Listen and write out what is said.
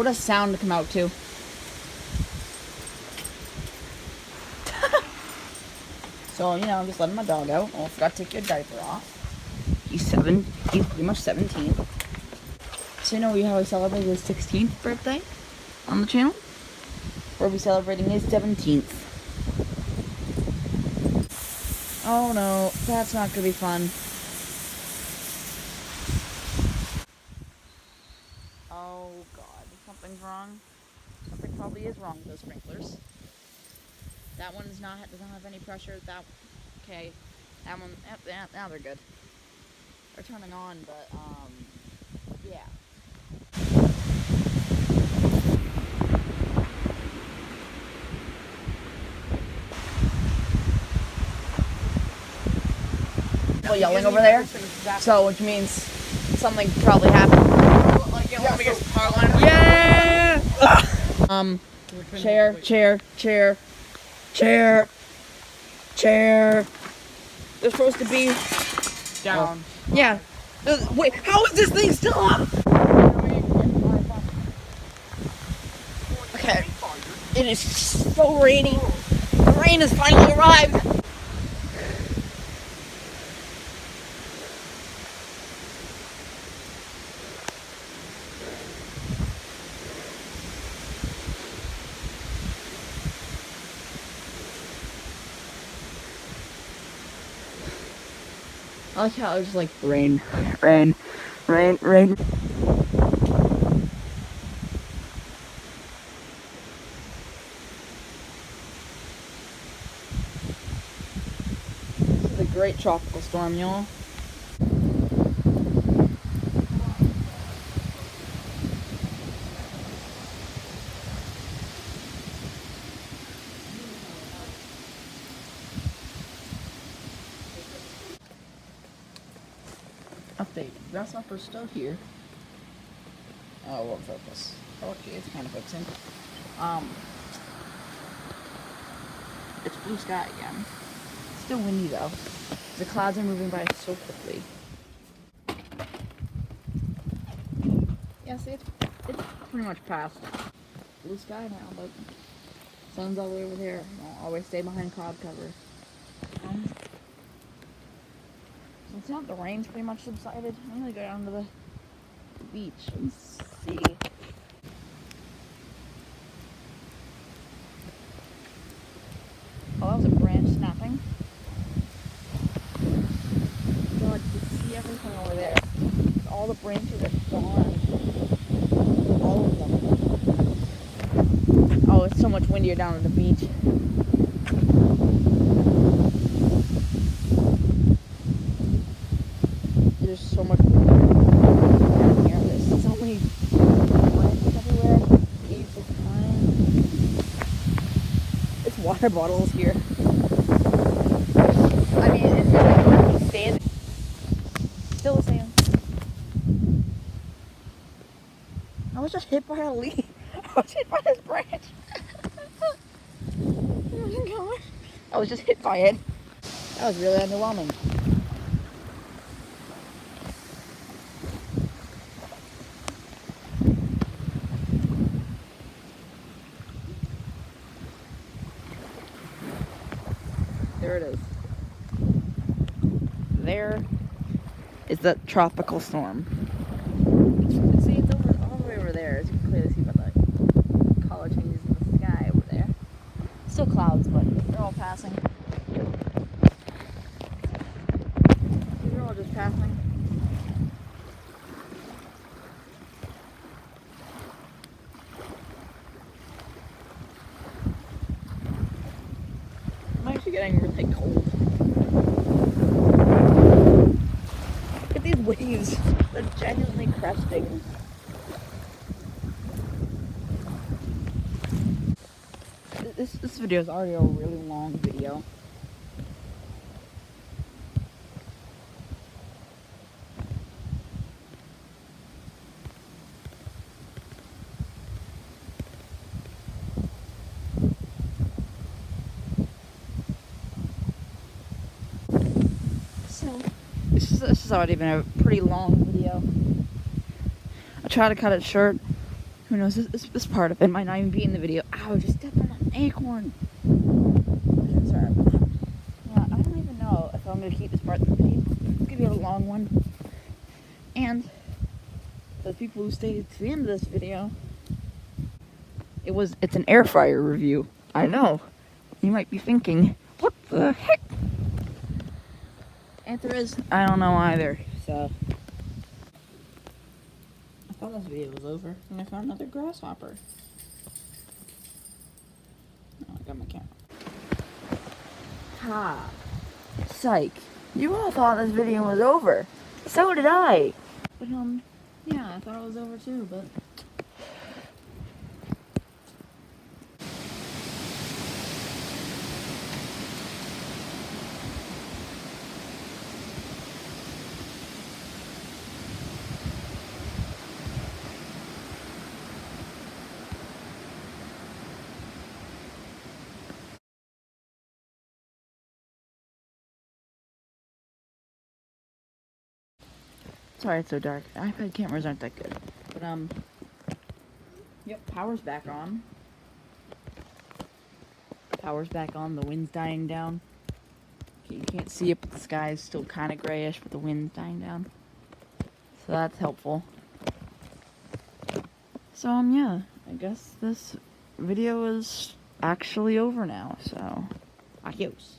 What does sound come out to? So, you know, I'm just letting my dog out. Oh, I forgot to take your diaper off. He's pretty much 17. So, you know how we celebrated his 16th birthday on the channel? We'll be celebrating his 17th. Oh no, that's not gonna be fun. Oh god, something's wrong. Something probably is wrong with those sprinklers. That one doesn't have any pressure. Okay. That one, now they're good. They're turning on, but yeah. People yelling over there, so which means something probably happened. Yeah! Chair. They're supposed to be down. Yeah. Wait, how is this thing still up? Okay. It is so rainy. The rain has finally arrived. I like how it was just like rain. This is a great tropical storm, y'all. Update. Grasshopper's still here. Oh, it won't focus. Okay, it's kind of fixing. It's blue sky again. It's still windy though. The clouds are moving by so quickly. Yeah, see, it's pretty much past blue sky now, but sun's all the way over there. I'll always stay behind cloud cover. So it's not the rain's pretty much subsided. I'm gonna go down to the beach and see. Oh, that was a branch snapping. God, you can see everything over there. All the branches are gone. All of them. Oh, it's so much windier down at the beach. There's so much wind down here. There's so many branches everywhere. Leaves are flying. It's water bottles here. I mean, it's like standing. Still the same. I was just hit by a leaf. I was hit by this branch. I was just hit by it. That was really underwhelming. There it is. There is the tropical storm. See, it's all the way over there, as you can clearly see by the color changes in the sky over there. Still clouds, but they're all passing. They're all just passing. I'm actually getting really cold. Look at these waves. They're genuinely cresting. This video is already a really long video. So, this has already been a pretty long video. I try to cut it short Who knows, this part of it might not even be in the video. Ow, just stepped on an acorn. Sorry about that. I don't even know if I'm going to keep this part of the video. It's going to be a long one. And the people who stayed to the end of this video, it's an air fryer review. I know. You might be thinking, what the heck? Answer is, I don't know either. So, I thought this video was over, and I found another grasshopper. Oh, I got my camera. Ha! Psych. You all thought this video was over. So did I. But, yeah, I thought it was over too, but... Sorry it's so dark. iPad cameras aren't that good. But, yep, power's back on. Power's back on, the wind's dying down. Okay, you can't see it, but the sky is still kind of grayish, but the wind's dying down. So that's helpful. So, yeah, I guess this video is actually over now, so adios.